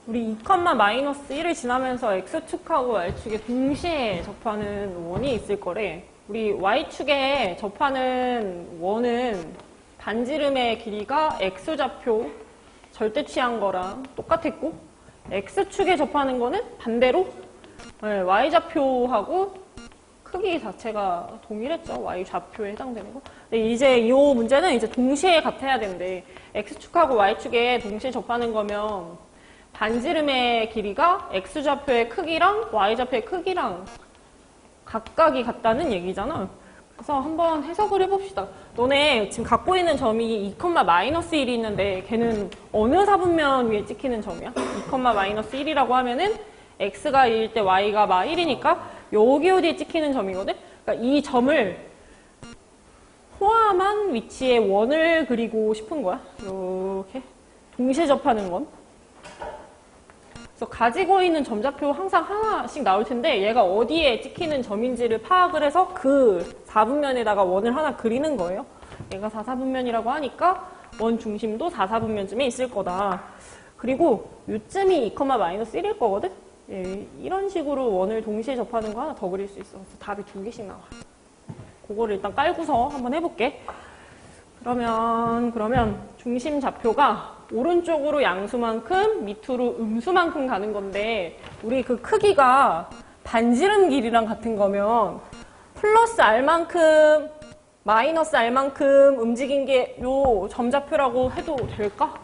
우리 2,-1을 지나면서 x축하고 y축에 동시에 접하는 원이 있을 거래. 우리 y축에 접하는 원은 반지름의 길이가 x좌표 절대 취한 거랑 똑같았고, x축에 접하는 거는 반대로 y좌표하고 크기 자체가 동일했죠. y좌표에 해당되는 거. 근데 이제 이 문제는 이제 동시에 같아야 되는데, x축하고 y축에 동시에 접하는 거면 반지름의 길이가 x좌표의 크기랑 y좌표의 크기랑 각각이 같다는 얘기잖아. 그래서 한번 해석을 해봅시다. 너네 지금 갖고 있는 점이 2,-1이 있는데 걔는 어느 사분면 위에 찍히는 점이야? 2,-1이라고 하면은 x가 1일 때 y가 -1이니까 여기 어디에 찍히는 점이거든? 그러니까 이 점을 포함한 위치에 원을 그리고 싶은 거야. 이렇게 동시에 접하는 건. 그래서 가지고 있는 점좌표 항상 하나씩 나올 텐데 얘가 어디에 찍히는 점인지를 파악을 해서 그 4분면에다가 원을 하나 그리는 거예요. 얘가 4,4분면이라고 하니까 원 중심도 4,4분면쯤에 있을 거다. 그리고 요쯤이 2,-1일 거거든? 예, 이런 식으로 원을 동시에 접하는 거 하나 더 그릴 수 있어. 그래서 답이 2개씩 나와. 그거를 일단 깔고서 한번 해볼게. 그러면 중심 좌표가 오른쪽으로 양수만큼 밑으로 음수만큼 가는 건데 우리 그 크기가 반지름 길이랑 같은 거면 플러스 r만큼 마이너스 r만큼 움직인 게 요 점좌표라고 해도 될까?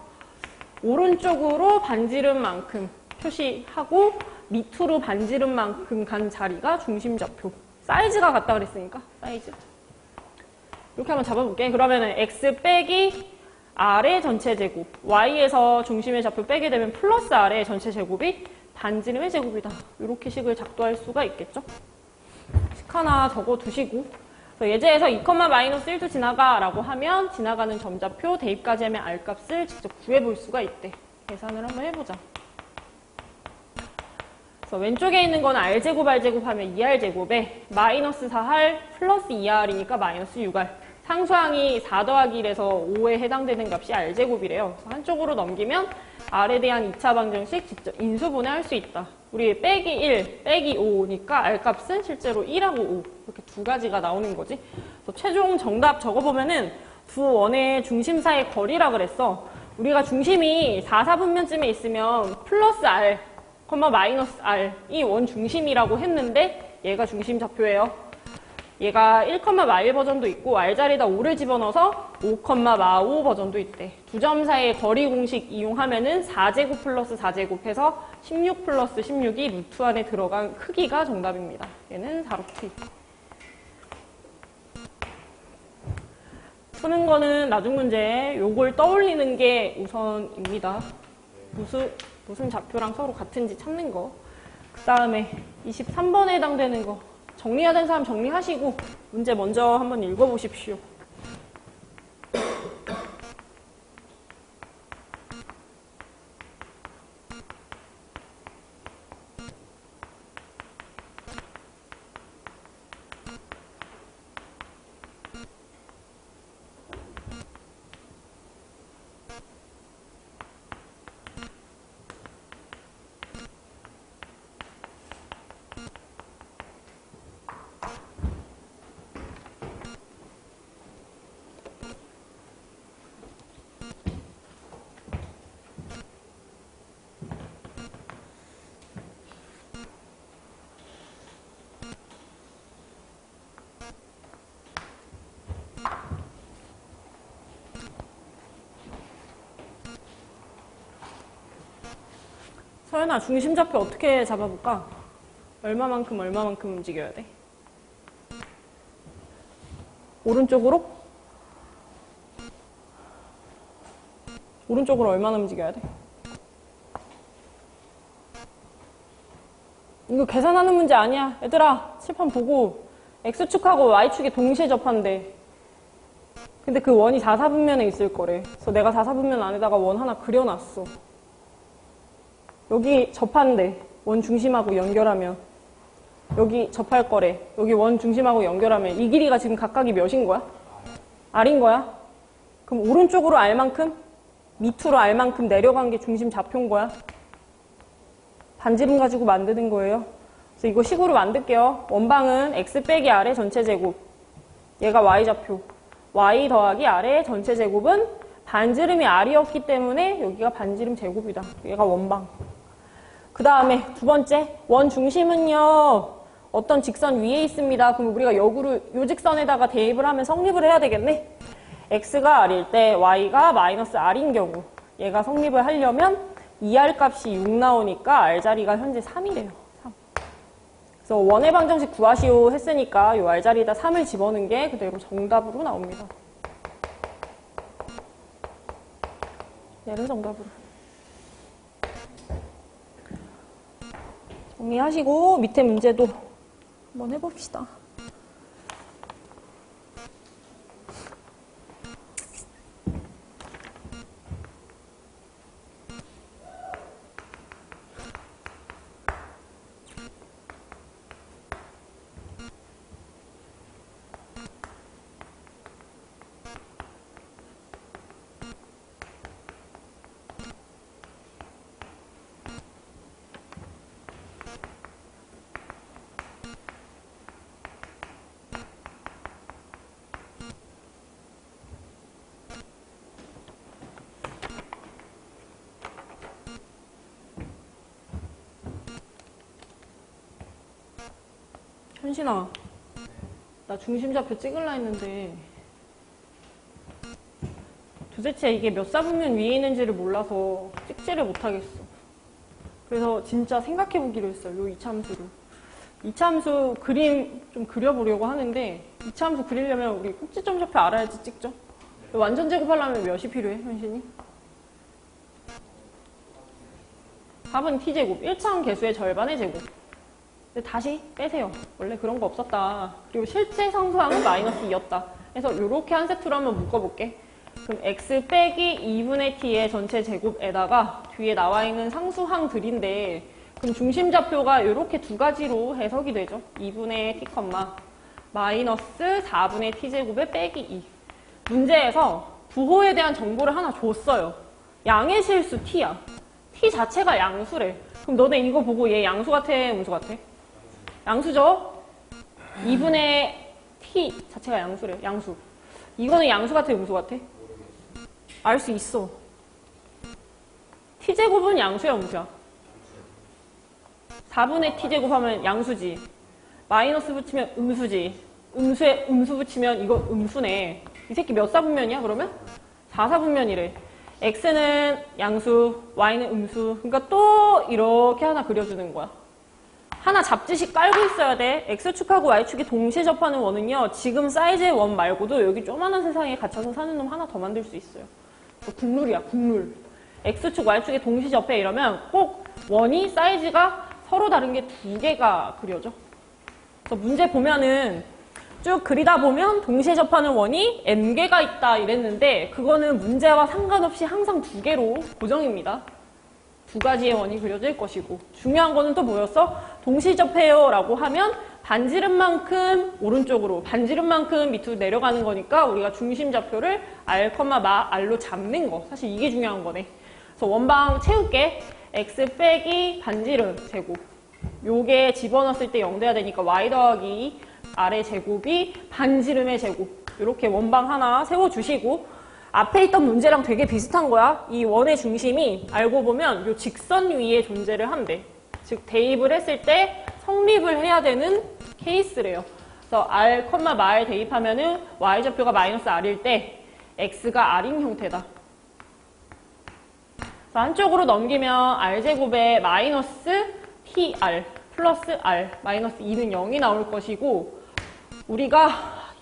오른쪽으로 반지름만큼 표시하고 밑으로 반지름만큼 간 자리가 중심 좌표. 사이즈가 같다 그랬으니까 사이즈. 이렇게 한번 잡아볼게. 그러면은 x 빼기 r의 전체 제곱, y에서 중심의 좌표 빼게 되면 플러스 r의 전체 제곱이 반지름의 제곱이다. 이렇게 식을 작도할 수가 있겠죠? 식 하나 적어두시고 예제에서 2,-1도 지나가 라고 하면 지나가는 점좌표 대입까지 하면 r 값을 직접 구해볼 수가 있대. 계산을 한번 해보자. 그래서 왼쪽에 있는 건 r제곱 r제곱 하면 2r제곱에 마이너스 4r 플러스 2r이니까 마이너스 6r. 상수항이 4 더하기 1에서 5에 해당되는 값이 r제곱이래요. 그래서 한쪽으로 넘기면 r에 대한 2차 방정식 직접 인수분해 할 수 있다. 우리 빼기 1, 빼기 5니까 r값은 실제로 1하고 5 이렇게 두 가지가 나오는 거지. 그래서 최종 정답 적어보면은 두 원의 중심 사이의 거리라 그랬어. 우리가 중심이 4, 4분면쯤에 있으면 플러스 r, 마이너스 r 이 원 중심이라고 했는데 얘가 중심 좌표예요. 얘가 1,-1 버전도 있고 r 자리에다 5를 집어넣어서 5,-5 버전도 있대. 두 점 사이의 거리 공식 이용하면은 4제곱 플러스 4제곱 해서 16 플러스 16이 루트 안에 들어간 크기가 정답입니다. 얘는 4루트 2. 푸는 거는 나중 문제 요걸 떠올리는 게 우선입니다. 무슨 좌표랑 서로 같은지 찾는 거. 그 다음에 23번에 해당되는 거. 정리해야 되는 사람 정리하시고 문제 먼저 한번 읽어보십시오. 서연아, 중심좌표 어떻게 잡아볼까? 얼마만큼 움직여야 돼? 오른쪽으로? 오른쪽으로 얼마나 움직여야 돼? 이거 계산하는 문제 아니야. 얘들아, 칠판 보고 X축하고 Y축이 동시에 접한대. 근데 그 원이 4, 4분면에 있을 거래. 그래서 내가 4, 4분면 안에다가 원 하나 그려놨어. 여기 접한대. 원 중심하고 연결하면. 여기 접할 거래. 여기 원 중심하고 연결하면. 이 길이가 지금 각각이 몇인 거야? R인 거야? 그럼 오른쪽으로 R만큼, 밑으로 R만큼 내려간 게 중심 좌표인 거야? 반지름 가지고 만드는 거예요. 그래서 이거 식으로 만들게요. 원방은 x 빼기 r의 전체 제곱. 얘가 y좌표. y 더하기 r의 전체 제곱은 반지름이 r이었기 때문에 여기가 반지름 제곱이다. 얘가 원방. 그 다음에 두 번째, 원 중심은요. 어떤 직선 위에 있습니다. 그럼 우리가 역으로 요 직선에다가 대입을 하면 성립을 해야 되겠네. x가 r일 때 y가 마이너스 r인 경우 얘가 성립을 하려면 2r 값이 6 나오니까 r 자리가 현재 3이래요. 3. 그래서 원의 방정식 구하시오 했으니까 요 r 자리에다 3을 집어넣은 게 그대로 정답으로 나옵니다. 얘를 정답으로. 정리하시고 밑에 문제도 한번 해봅시다. 현신아, 나 중심좌표 찍으려 했는데 도대체 이게 몇 사분면 위에 있는지를 몰라서 찍지를 못하겠어. 그래서 진짜 생각해보기로 했어요. 요 이참수를. 이참수 그림 좀 그려보려고 하는데 이참수 그리려면 우리 꼭지점 좌표 알아야지 찍죠? 완전 제곱하려면 몇이 필요해, 현신이? 4분 t제곱. 1차원 개수의 절반의 제곱. 근데 다시 빼세요. 원래 그런 거 없었다. 그리고 실제 상수항은 마이너스 2였다. 그래서 이렇게 한 세트로 한번 묶어볼게. 그럼 x 빼기 2분의 t의 전체 제곱에다가 뒤에 나와 있는 상수항들인데 그럼 중심좌표가 이렇게 두 가지로 해석이 되죠. 2분의 t, 마이너스 4분의 t제곱에 빼기 2. 문제에서 부호에 대한 정보를 하나 줬어요. 양의 실수 t야. t 자체가 양수래. 그럼 너네 이거 보고 얘 양수 같아, 음수 같아? 양수죠? 2분의 t 자체가 양수래. 양수. 이거는 양수 같아, 음수 같아? 알 수 있어. t제곱은 양수야, 음수야? 4분의 t제곱 하면 양수지. 마이너스 붙이면 음수지. 음수에 음수 붙이면 이거 음수네. 이 새끼 몇 사분면이야, 그러면? 4사분면이래. x는 양수, y는 음수. 그러니까 또 이렇게 하나 그려주는 거야. 하나 잡지식 깔고 있어야 돼. x축하고 y축이 동시에 접하는 원은요. 지금 사이즈의 원 말고도 여기 조그만한 세상에 갇혀서 사는 놈 하나 더 만들 수 있어요. 국룰이야, 국룰. x축, y축이 동시 접해 이러면 꼭 원이 사이즈가 서로 다른 게 두 개가 그려져. 그래서 문제 보면은 쭉 그리다 보면 동시에 접하는 원이 n개가 있다 이랬는데 그거는 문제와 상관없이 항상 두 개로 고정입니다. 두 가지의 원이 그려질 것이고 중요한 거는 또 뭐였어? 동시 접해요 라고 하면 반지름만큼 오른쪽으로 반지름만큼 밑으로 내려가는 거니까 우리가 중심좌표를 r, r로 잡는 거. 사실 이게 중요한 거네. 그래서 원방 채울게. x 빼기 반지름 제곱. 요게 집어넣었을 때 0 돼야 되니까 y 더하기 r의 제곱이 반지름의 제곱. 이렇게 원방 하나 세워주시고 앞에 있던 문제랑 되게 비슷한 거야. 이 원의 중심이 알고 보면 요 직선 위에 존재를 한대. 즉 대입을 했을 때 성립을 해야 되는 케이스래요. 그래서 r, r 대입하면은 y좌표가 마이너스 r일 때 x가 r인 형태다. 한쪽으로 넘기면 r제곱에 마이너스 tr 플러스 r 마이너스 2는 0이 나올 것이고 우리가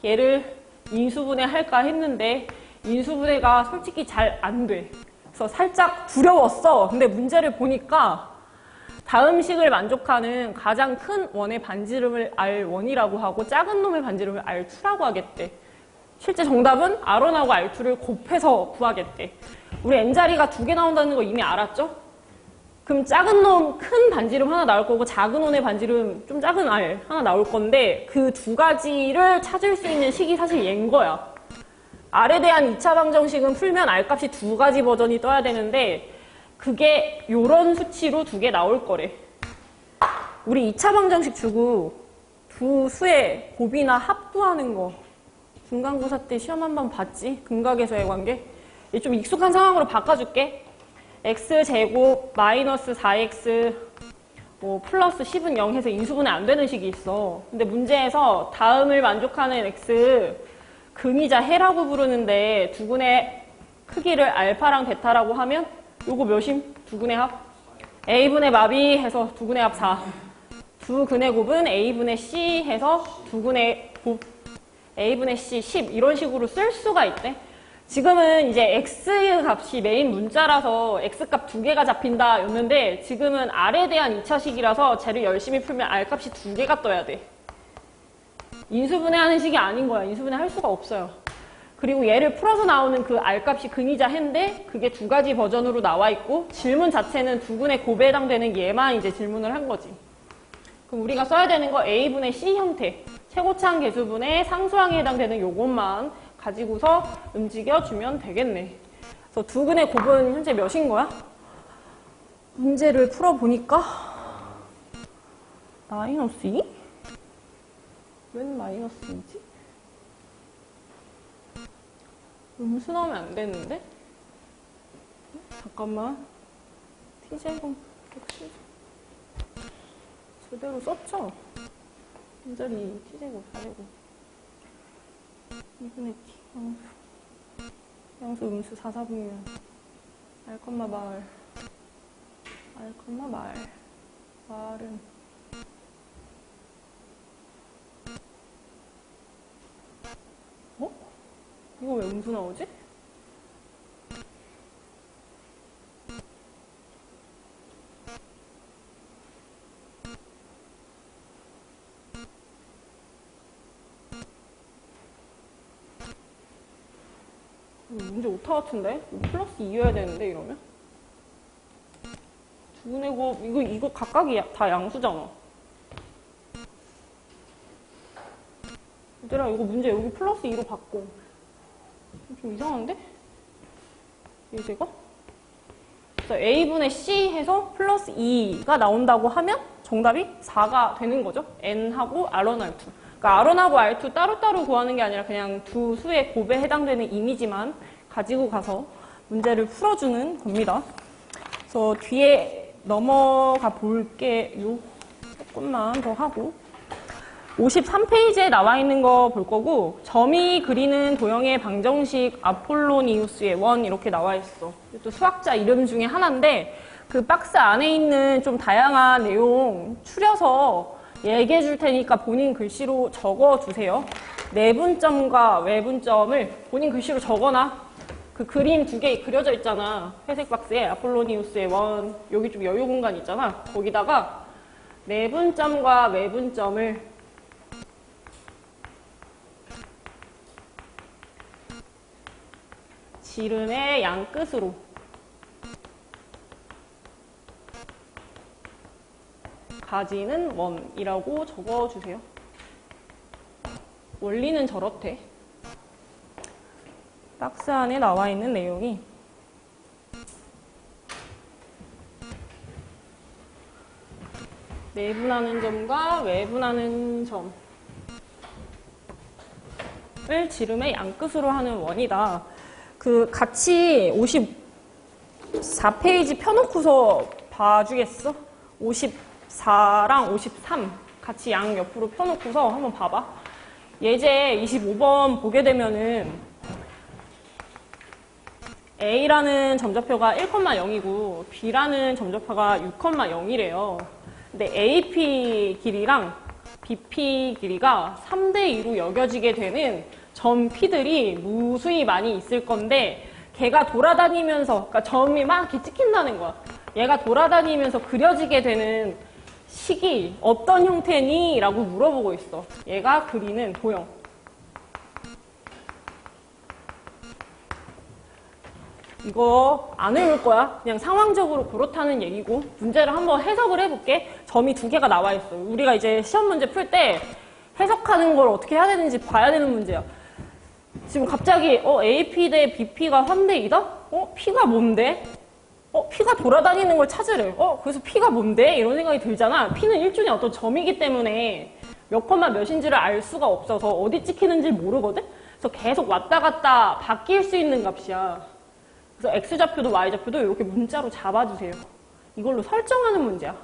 얘를 인수분해 할까 했는데 인수분해가 솔직히 잘 안 돼. 그래서 살짝 두려웠어. 근데 문제를 보니까 다음 식을 만족하는 가장 큰 원의 반지름을 R1이라고 하고 작은 놈의 반지름을 R2라고 하겠대. 실제 정답은 R1하고 R2를 곱해서 구하겠대. 우리 n자리가 두 개 나온다는 거 이미 알았죠? 그럼 작은 놈 큰 반지름 하나 나올 거고 작은 원의 반지름 좀 작은 R 하나 나올 건데 그 두 가지를 찾을 수 있는 식이 사실 얘인 거야. R에 대한 2차 방정식은 풀면 R 값이 두 가지 버전이 떠야 되는데 그게 요런 수치로 두 개 나올 거래. 우리 2차 방정식 주고 두 수의 곱이나 합구하는 거 중간고사 때 시험 한번 봤지? 근각에서의 관계. 좀 익숙한 상황으로 바꿔줄게. x제곱 마이너스 4x 뭐 플러스 10은 0 해서 인수분해 안 되는 식이 있어. 근데 문제에서 다음을 만족하는 x 근이자 해라고 부르는데 두근의 크기를 알파랑 베타라고 하면 요거 몇임? 두근의 합? a분의 마비 해서 두근의 합 4. 두 근의 곱은 a분의 c 해서 두 근의 곱 a분의 c 10 이런 식으로 쓸 수가 있대. 지금은 이제 x 값이 메인 문자라서 x 값 두 개가 잡힌다 였는데 지금은 r에 대한 2차식이라서 쟤를 열심히 풀면 r 값이 두 개가 떠야 돼. 인수분해하는 식이 아닌 거야. 인수분해 할 수가 없어요. 그리고 얘를 풀어서 나오는 그 r 값이 근이자 해인데 그게 두 가지 버전으로 나와 있고 질문 자체는 두 근의 곱에 해당되는 얘만 이제 질문을 한 거지. 그럼 우리가 써야 되는 거 a분의 c 형태 최고차항 계수분의 상수항에 해당되는 요것만 가지고서 움직여주면 되겠네. 그래서 두 근의 곱은 현재 몇인 거야? 문제를 풀어보니까 마이너스 2? 웬 마이너스 2지? 음수 나오면 안 되는데? 잠깐만. t제곱 역시 제대로 썼죠? 완전히 t제곱 4제곱 2분의 t 양수 음수 4, 4분면 r, 말 r, 말은 어? 이거 왜 음수 나오지? 문제 오타 같은데? 플러스 2여야 되는데 이러면? 두분의 곱 이거 각각이 다 양수잖아. 얘들아 이거 문제 여기 플러스 2로 바꿔. 좀 이상한데? 얘제가? 그래서 a분의 c 해서 플러스 2가 나온다고 하면 정답이 4가 되는 거죠. n하고 r1, r2. 그러니까 r1하고 r2 따로따로 구하는 게 아니라 그냥 두 수의 곱에 해당되는 이미지만 가지고 가서 문제를 풀어주는 겁니다. 그래서 뒤에 넘어가 볼게요. 조금만 더 하고 53페이지에 나와 있는 거 볼 거고 점이 그리는 도형의 방정식 아폴로니우스의 원 이렇게 나와 있어. 또 수학자 이름 중에 하나인데 그 박스 안에 있는 좀 다양한 내용 추려서 얘기해 줄 테니까 본인 글씨로 적어 두세요. 내분점과 외분점을 본인 글씨로 적어놔. 그 그림 두 개 그려져 있잖아. 회색 박스에 아폴로니우스의 원, 여기 좀 여유 공간 있잖아. 거기다가 내분점과 외분점을 지름의 양끝으로 가지는 원이라고 적어주세요. 원리는 저렇대. 박스 안에 나와 있는 내용이 내분하는 점과 외분하는 점을 지름의 양끝으로 하는 원이다. 그 같이 54페이지 펴놓고서 봐주겠어? 54랑 53 같이 양 옆으로 펴놓고서 한번 봐봐. 예제 25번 보게 되면은 A라는 점좌표가 1,0이고 B라는 점좌표가 6,0이래요. 근데 AP 길이랑 BP 길이가 3대2로 여겨지게 되는 점 P들이 무수히 많이 있을 건데 걔가 돌아다니면서 그러니까 점이 막 이렇게 찍힌다는 거야. 얘가 돌아다니면서 그려지게 되는 식이 어떤 형태니? 라고 물어보고 있어. 얘가 그리는 도형. 이거 안 외울 거야. 그냥 상황적으로 그렇다는 얘기고 문제를 한번 해석을 해볼게. 점이 두 개가 나와 있어. 우리가 이제 시험 문제 풀 때 해석하는 걸 어떻게 해야 되는지 봐야 되는 문제야. 지금 갑자기 AP 대 BP가 3대 2다? P가 뭔데? P가 돌아다니는 걸 찾으래. 그래서 P가 뭔데? 이런 생각이 들잖아. P는 일종의 어떤 점이기 때문에 몇 컴마 몇인지를 알 수가 없어서 어디 찍히는지 모르거든? 그래서 계속 왔다 갔다 바뀔 수 있는 값이야. 그래서 X좌표도 Y좌표도 이렇게 문자로 잡아주세요. 이걸로 설정하는 문제야.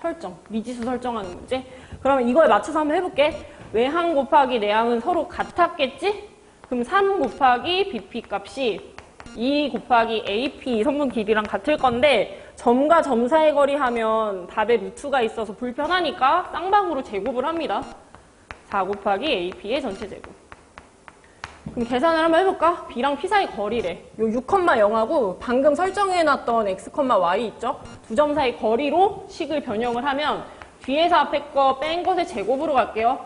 설정. 미지수 설정하는 문제. 그러면 이거에 맞춰서 한번 해볼게. 외항 곱하기 내항은 서로 같았겠지? 그럼 3 곱하기 BP 값이 2 곱하기 AP 선분 길이랑 같을 건데 점과 점 사이 거리 하면 답에 루트가 있어서 불편하니까 쌍방으로 제곱을 합니다. 4 곱하기 AP의 전체 제곱. 그럼 계산을 한번 해볼까? B랑 P 사이 거리래. 요 6,0하고 방금 설정해놨던 X, Y 있죠? 두 점 사이 거리로 식을 변형을 하면 뒤에서 앞에 거 뺀 것의 제곱으로 갈게요.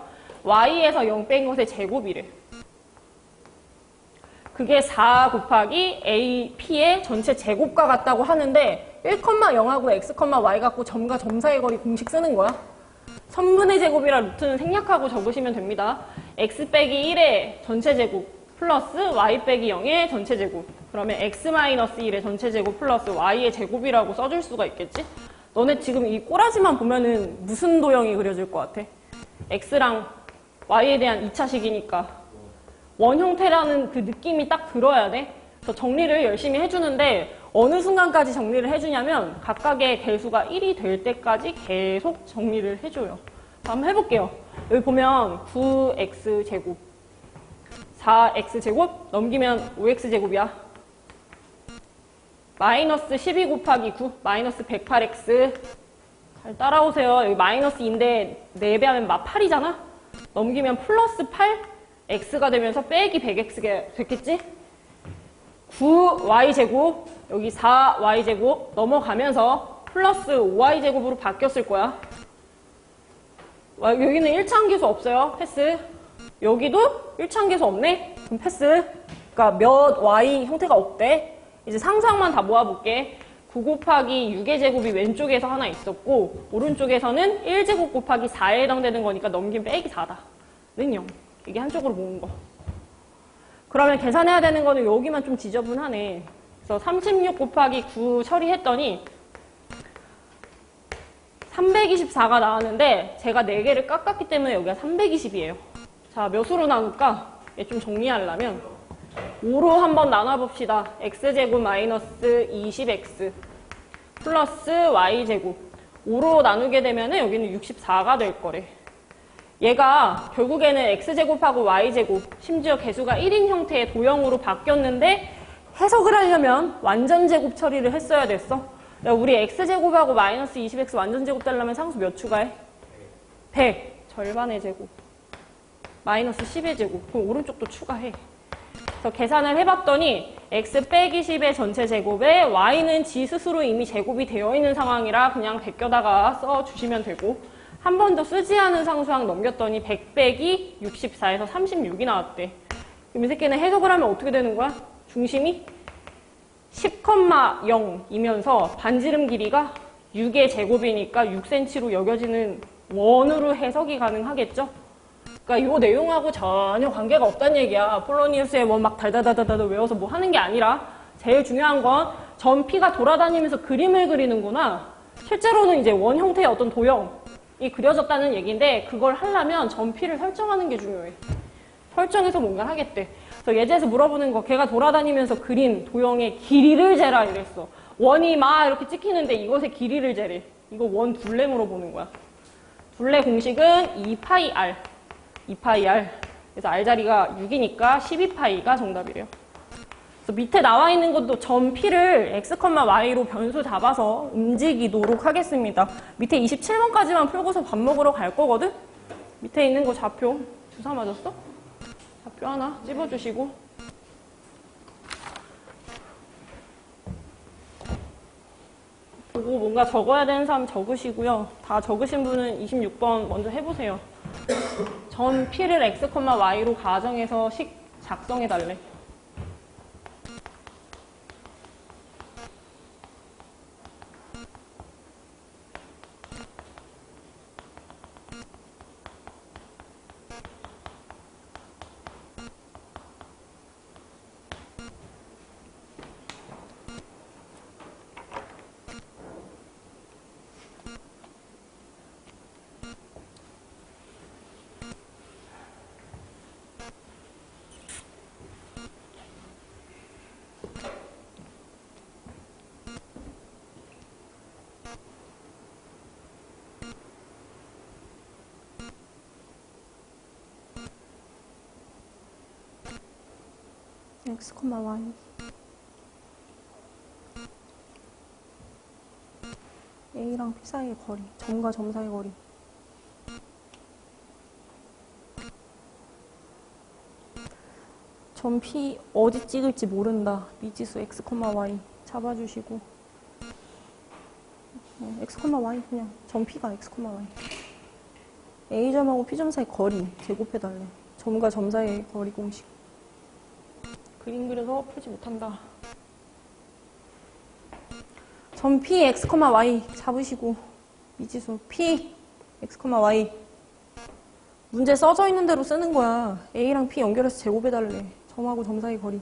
Y에서 0 뺀 것의 제곱이래. 그게 4 곱하기 AP의 전체 제곱과 같다고 하는데 1,0하고 X, Y 갖고 점과 점 사이 거리 공식 쓰는 거야. 선분의 제곱이라 루트는 생략하고 적으시면 됩니다. X 빼기 1의 전체 제곱 플러스 Y 빼기 0의 전체 제곱. 그러면 X-1의 전체 제곱 플러스 Y의 제곱이라고 써줄 수가 있겠지? 너네 지금 이 꼬라지만 보면은 무슨 도형이 그려질 것 같아? X랑 Y에 대한 2차식이니까 원 형태라는 그 느낌이 딱 들어야 돼. 그래서 정리를 열심히 해주는데 어느 순간까지 정리를 해주냐면 각각의 개수가 1이 될 때까지 계속 정리를 해줘요. 한번 해볼게요. 여기 보면 9x제곱 4x제곱 넘기면 5x제곱이야. 마이너스 12 곱하기 9 마이너스 108x. 잘 따라오세요. 여기 마이너스 2인데 4배하면 마 8이잖아. 넘기면 플러스 8 x가 되면서 빼기 100x가 됐겠지? 9y제곱 여기 4y제곱 넘어가면서 플러스 5y제곱으로 바뀌었을 거야. 여기는 1차함계수 없어요. 패스. 여기도 1차함계수 없네. 그럼 패스. 그러니까 몇 y 형태가 없대. 이제 상상만 다 모아볼게. 9 곱하기 6의 제곱이 왼쪽에서 하나 있었고 오른쪽에서는 1제곱 곱하기 4에 해당되는 거니까 넘긴 빼기 4다. 는 0. 이게 한쪽으로 모은 거. 그러면 계산해야 되는 거는 여기만 좀 지저분하네. 그래서 36 곱하기 9 처리했더니 324가 나왔는데 제가 4개를 깎았기 때문에 여기가 320이에요. 자, 몇으로 나눌까? 얘 좀 정리하려면 5로 한번 나눠봅시다. x제곱 마이너스 20x 플러스 y제곱 5로 나누게 되면 여기는 64가 될 거래. 얘가 결국에는 x제곱하고 y제곱 심지어 개수가 1인 형태의 도형으로 바뀌었는데 해석을 하려면 완전제곱 처리를 했어야 됐어. 우리 x제곱하고 마이너스 20x 완전제곱 되려면 상수 몇 추가해? 100 절반의 제곱 마이너스 10의 제곱. 그럼 오른쪽도 추가해. 그래서 계산을 해봤더니 x 빼기 10의 전체 제곱에 y는 지 스스로 이미 제곱이 되어 있는 상황이라 그냥 베껴다가 써주시면 되고 한 번 더 쓰지 않은 상수항 넘겼더니 100 빼기 64에서 36이 나왔대. 그럼 이 새끼는 해석을 하면 어떻게 되는 거야? 중심이 10,0이면서 반지름 길이가 6의 제곱이니까 6cm로 여겨지는 원으로 해석이 가능하겠죠? 그러니까 이 내용하고 전혀 관계가 없다는 얘기야. 폴로니우스의 원 막 달달달달 외워서 뭐 하는 게 아니라 제일 중요한 건 점 P가 돌아다니면서 그림을 그리는구나. 실제로는 이제 원 형태의 어떤 도형이 그려졌다는 얘기인데 그걸 하려면 점 P를 설정하는 게 중요해. 설정해서 뭔가 하겠대. 그래서 예제에서 물어보는 거 걔가 돌아다니면서 그린 도형의 길이를 재라 이랬어. 원이 막 이렇게 찍히는데 이것의 길이를 재래. 이거 원 둘레 물어보는 거야. 둘레 공식은 2파이 R. 그래서 R 자리가 6이니까 12파이가 정답이래요. 그래서 밑에 나와 있는 것도 점 P를 x, y로 변수 잡아서 움직이도록 하겠습니다. 밑에 27번까지만 풀고서 밥 먹으러 갈 거거든? 밑에 있는 거 좌표 주사 맞았어? 좌표 하나 찝어주시고 보고 뭔가 적어야 되는 사람 적으시고요. 다 적으신 분은 26번 먼저 해보세요. 점 P를 x, y로 가정해서 식 작성해달래. x, y. A랑 P 사이의 거리, 점과 점 사이의 거리. 점 P 어디 찍을지 모른다. 미지수 x, y 잡아주시고 x, y 그냥 점 P가 x, y. A점하고 P점 사이 거리 제곱해달래. 점과 점 사이의 거리 공식. 그림 그려서 풀지 못한다. 점 P, x, y 잡으시고 미지수 P, x, y 문제 써져 있는 대로 쓰는 거야. A랑 P 연결해서 제곱해달래. 점하고 점 사이 거리.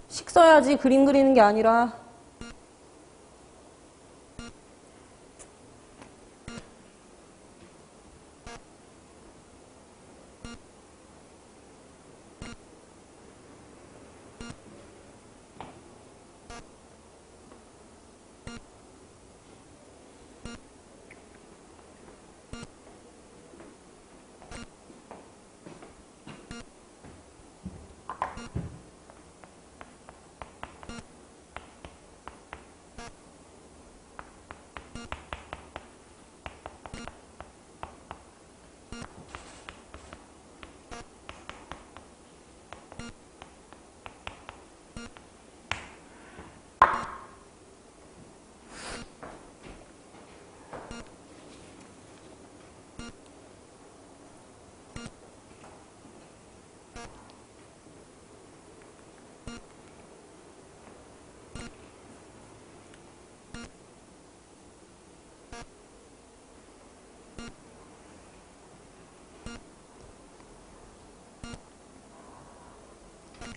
식 써야지 그림 그리는 게 아니라.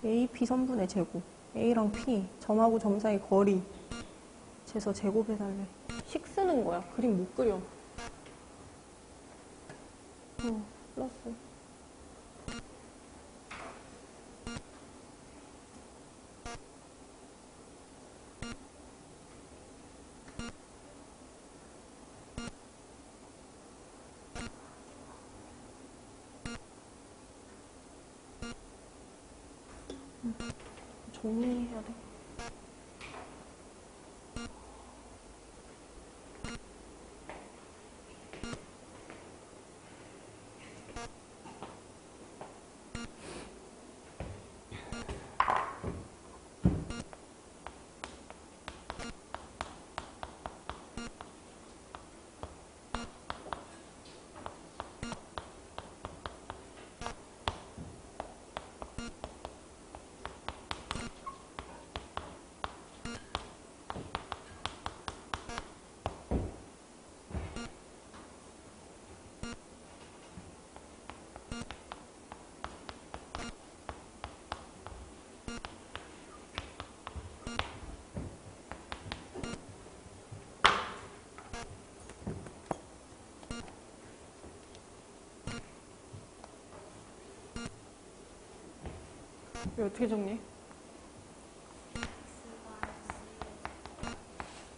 AP 선분의 제곱. A랑 P, 점하고 점 사이 거리. 재서 제곱해달래. 식 쓰는 거야. 그림 못 그려. 플러스. 정리해야 돼. 이거 어떻게 정리해?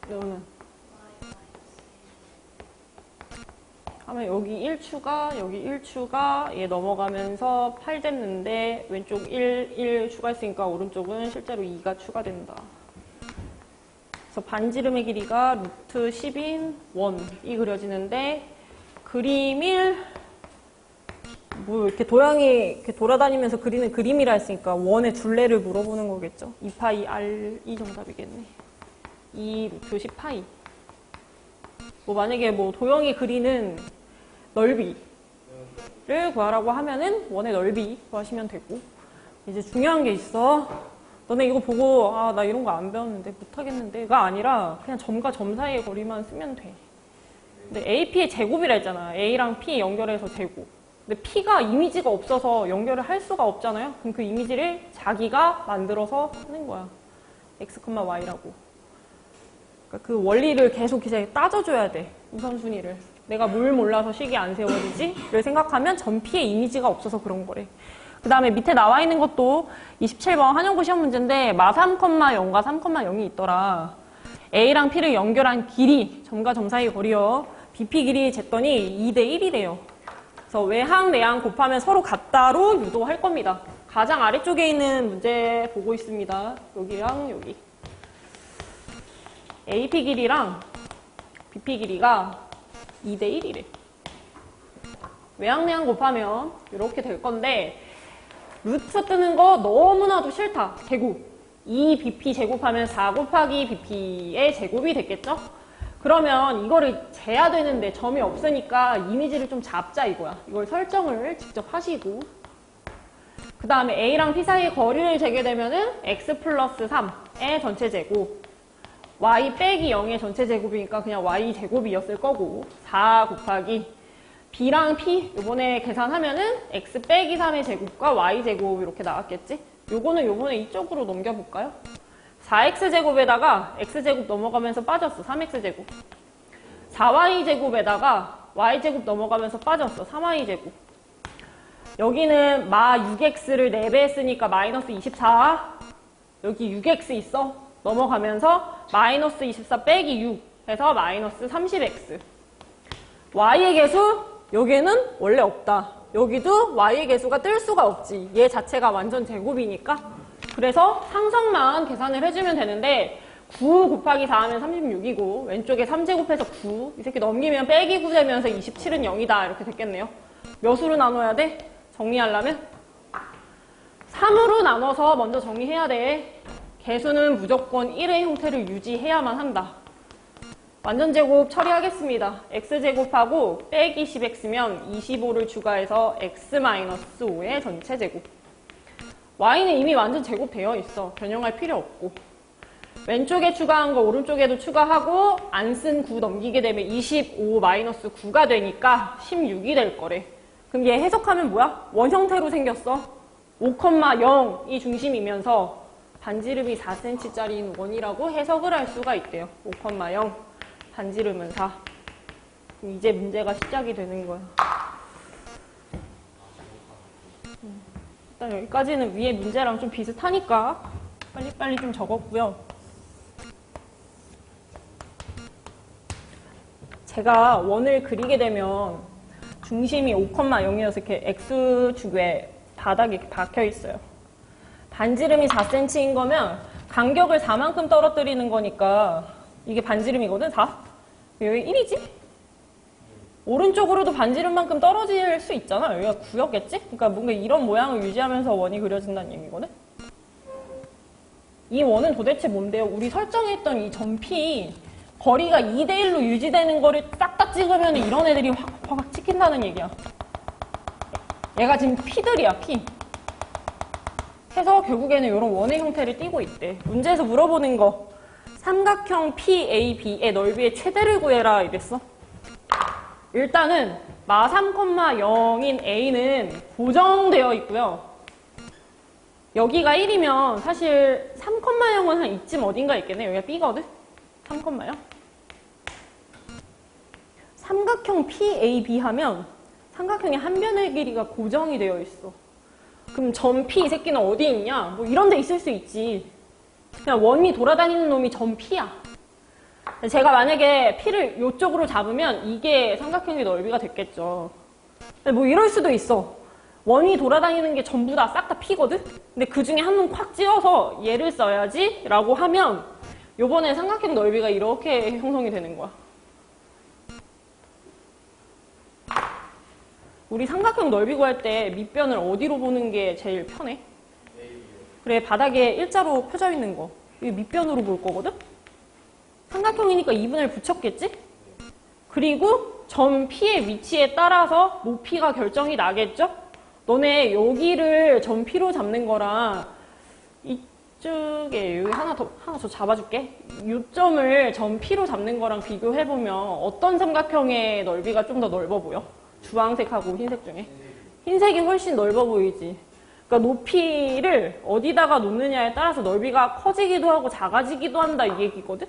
이거는 하면 여기 1추가 여기 1추가 얘 넘어가면서 8 됐는데 왼쪽 1 추가했으니까 오른쪽은 실제로 2가 추가된다. 그래서 반지름의 길이가 루트 10인 원이 그려지는데 그림 1 뭐 이렇게 도형이 이렇게 돌아다니면서 그리는 그림이라 했으니까 원의 둘레를 물어보는 거겠죠. 2파이 R이 정답이겠네. 2 루트 10파이. 뭐 만약에 뭐 도형이 그리는 넓이를 구하라고 하면은 원의 넓이 구하시면 되고. 이제 중요한 게 있어. 너네 이거 보고 아 나 이런 거 안 배웠는데 못하겠는데가 아니라 그냥 점과 점 사이의 거리만 쓰면 돼. 근데 AP의 제곱이라 했잖아. A랑 P 연결해서 제곱. 근데 P가 이미지가 없어서 연결을 할 수가 없잖아요. 그럼 그 이미지를 자기가 만들어서 하는 거야. X, Y라고. 그러니까 그 원리를 계속 이제 따져줘야 돼. 우선순위를. 내가 뭘 몰라서 식이 안 세워지지? 를 생각하면 점 P의 이미지가 없어서 그런 거래. 그 다음에 밑에 나와 있는 것도 27번 한영고 시험 문제인데 마 3,0과 3,0이 있더라. A랑 P를 연결한 길이, 점과 점 사이 거리요. BP 길이 쟀더니 2대 1이래요. 그래서 외항, 내항 곱하면 서로 같다로 유도할 겁니다. 가장 아래쪽에 있는 문제 보고 있습니다. 여기랑 여기. AP 길이랑 BP 길이가 2대 1이래. 외항내항 곱하면 이렇게 될 건데 루트 뜨는 거 너무나도 싫다. 제곱. 2BP 제곱하면 4 곱하기 BP의 제곱이 됐겠죠? 그러면 이거를 재야 되는데 점이 없으니까 이미지를 좀 잡자 이거야. 이걸 설정을 직접 하시고 그 다음에 A랑 P 사이의 거리를 재게 되면은 X 플러스 3의 전체 제곱 Y 빼기 0의 전체 제곱이니까 그냥 Y 제곱이었을 거고 4 곱하기 B랑 P 요번에 계산하면은 X 빼기 3의 제곱과 Y 제곱 이렇게 나왔겠지? 요거는 요번에 이쪽으로 넘겨볼까요? 4x제곱에다가 x제곱 넘어가면서 빠졌어. 3x제곱. 4y제곱에다가 y제곱 넘어가면서 빠졌어. 3y제곱. 여기는 마 6x를 4배 했으니까 마이너스 24. 여기 6x 있어. 넘어가면서 마이너스 24 빼기 6 해서 마이너스 30x. y의 개수 여기에는 원래 없다. 여기도 y의 개수가 뜰 수가 없지. 얘 자체가 완전 제곱이니까. 그래서 상성만 계산을 해주면 되는데 9 곱하기 4 하면 36이고 왼쪽에 3제곱해서 9. 이 새끼 넘기면 빼기 9 되면서 27은 0이다. 이렇게 됐겠네요. 몇으로 나눠야 돼? 정리하려면 3으로 나눠서 먼저 정리해야 돼. 개수는 무조건 1의 형태를 유지해야만 한다. 완전제곱 처리하겠습니다. x제곱하고 빼기 10x면 25를 추가해서 x-5의 전체 제곱. y는 이미 완전 제곱되어 있어. 변형할 필요 없고. 왼쪽에 추가한 거 오른쪽에도 추가하고 안 쓴 9 넘기게 되면 25-9가 되니까 16이 될 거래. 그럼 얘 해석하면 뭐야? 원형태로 생겼어. 5,0이 중심이면서 반지름이 4cm짜리인 원이라고 해석을 할 수가 있대요. 5,0 반지름은 4. 그럼 이제 문제가 시작이 되는 거야. 일단 여기까지는 위에 문제랑 좀 비슷하니까 빨리빨리 좀 적었고요. 제가 원을 그리게 되면 중심이 5,0이어서 이렇게 X축에 바닥에 이렇게 박혀 있어요. 반지름이 4cm인 거면 간격을 4만큼 떨어뜨리는 거니까 이게 반지름이거든, 4. 여기 1이지? 오른쪽으로도 반지름만큼 떨어질 수 있잖아. 여기가 9였겠지? 그러니까 뭔가 이런 모양을 유지하면서 원이 그려진다는 얘기거든? 이 원은 도대체 뭔데요? 우리 설정했던 이 점피 거리가 2대1로 유지되는 거를 딱딱 찍으면 이런 애들이 확 찍힌다는 얘기야. 얘가 지금 P들이야, P. 해서 결국에는 이런 원의 형태를 띠고 있대. 문제에서 물어보는 거. 삼각형 PAB의 넓이의 최대를 구해라 이랬어. 일단은 마 3,0인 A는 고정되어 있고요. 여기가 1이면 사실 3,0은 한 이쯤 어딘가 있겠네. 여기가 B거든? 3,0. 삼각형 PAB 하면 삼각형의 한 변의 길이가 고정이 되어 있어. 그럼 점 P 이 새끼는 어디 있냐? 뭐 이런 데 있을 수 있지. 그냥 원이 돌아다니는 놈이 점 P야. 제가 만약에 P를 이쪽으로 잡으면 이게 삼각형의 넓이가 됐겠죠. 뭐 이럴 수도 있어. 원이 돌아다니는 게 전부 다 싹 다 P거든? 근데 그 중에 한 놈 콱 찌어서 얘를 써야지 라고 하면 요번에 삼각형 넓이가 이렇게 형성이 되는 거야. 우리 삼각형 넓이 구할 때 밑변을 어디로 보는 게 제일 편해? 그래, 바닥에 일자로 펴져 있는 거. 이게 밑변으로 볼 거거든? 삼각형이니까 2분을 붙였겠지? 그리고 점 P의 위치에 따라서 높이가 결정이 나겠죠? 너네 여기를 점 P로 잡는 거랑 이쪽에 여기 하나 더 잡아줄게. 이 점을 점 P로 잡는 거랑 비교해보면 어떤 삼각형의 넓이가 좀 더 넓어 보여? 주황색하고 흰색 중에. 흰색이 훨씬 넓어 보이지. 그러니까 높이를 어디다가 놓느냐에 따라서 넓이가 커지기도 하고 작아지기도 한다 이 얘기거든?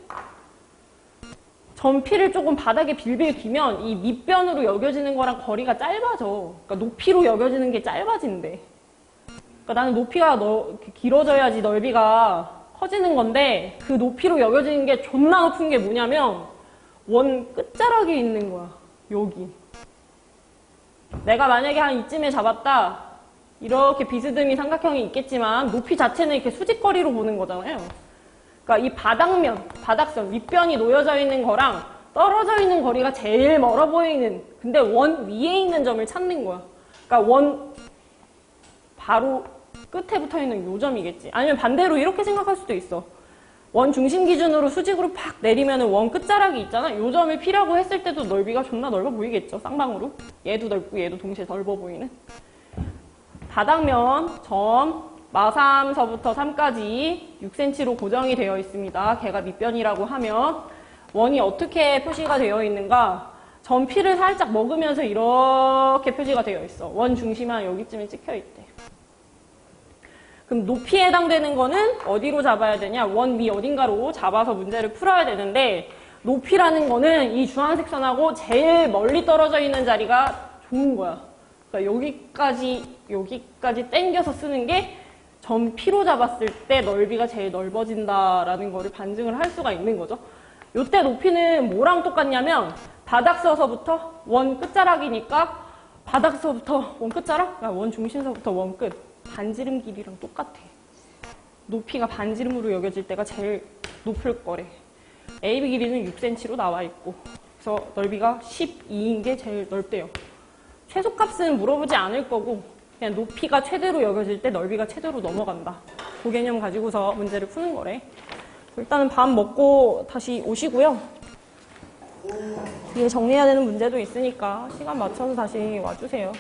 점 P를 조금 바닥에 빌빌 기면 이 밑변으로 여겨지는 거랑 거리가 짧아져. 그러니까 높이로 여겨지는 게 짧아진대. 그러니까 나는 높이가 길어져야지 넓이가 커지는 건데 그 높이로 여겨지는 게 존나 높은 게 뭐냐면 원 끝자락에 있는 거야. 여기. 내가 만약에 한 이쯤에 잡았다. 이렇게 비스듬히 삼각형이 있겠지만 높이 자체는 이렇게 수직거리로 보는 거잖아요. 그러니까 이 바닥면, 바닥선, 윗변이 놓여져 있는 거랑 떨어져 있는 거리가 제일 멀어 보이는, 근데 원 위에 있는 점을 찾는 거야. 그러니까 원 바로 끝에 붙어 있는 요 점이겠지. 아니면 반대로 이렇게 생각할 수도 있어. 원 중심 기준으로 수직으로 팍 내리면 원 끝자락이 있잖아. 요 점을 P라고 했을 때도 넓이가 존나 넓어 보이겠죠. 쌍방으로. 얘도 넓고 얘도 동시에 넓어 보이는. 바닥면 점 마3서부터 3까지 6cm로 고정이 되어 있습니다. 걔가 밑변이라고 하면 원이 어떻게 표시가 되어 있는가? 점 P를 살짝 먹으면서 이렇게 표시가 되어 있어. 원 중심은 여기쯤에 찍혀 있대. 그럼 높이에 해당되는 거는 어디로 잡아야 되냐? 원 위 어딘가로 잡아서 문제를 풀어야 되는데 높이라는 거는 이 주황색 선하고 제일 멀리 떨어져 있는 자리가 좋은 거야. 그러니까 여기까지 당겨서 쓰는 게 점 P로 잡았을 때 넓이가 제일 넓어진다라는 거를 반증을 할 수가 있는 거죠. 요때 높이는 뭐랑 똑같냐면 바닥서서부터 원 끝자락이니까 바닥서부터 원 끝자락? 그러니까 원 중심서부터 원 끝. 반지름 길이랑 똑같아. 높이가 반지름으로 여겨질 때가 제일 높을 거래. AB 길이는 6cm로 나와 있고 그래서 넓이가 12인 게 제일 넓대요. 최소값은 물어보지 않을 거고 그냥 높이가 최대로 여겨질 때 넓이가 최대로 넘어간다. 그 개념 가지고서 문제를 푸는 거래. 일단은 밥 먹고 다시 오시고요. 뒤에 정리해야 되는 문제도 있으니까 시간 맞춰서 다시 와주세요.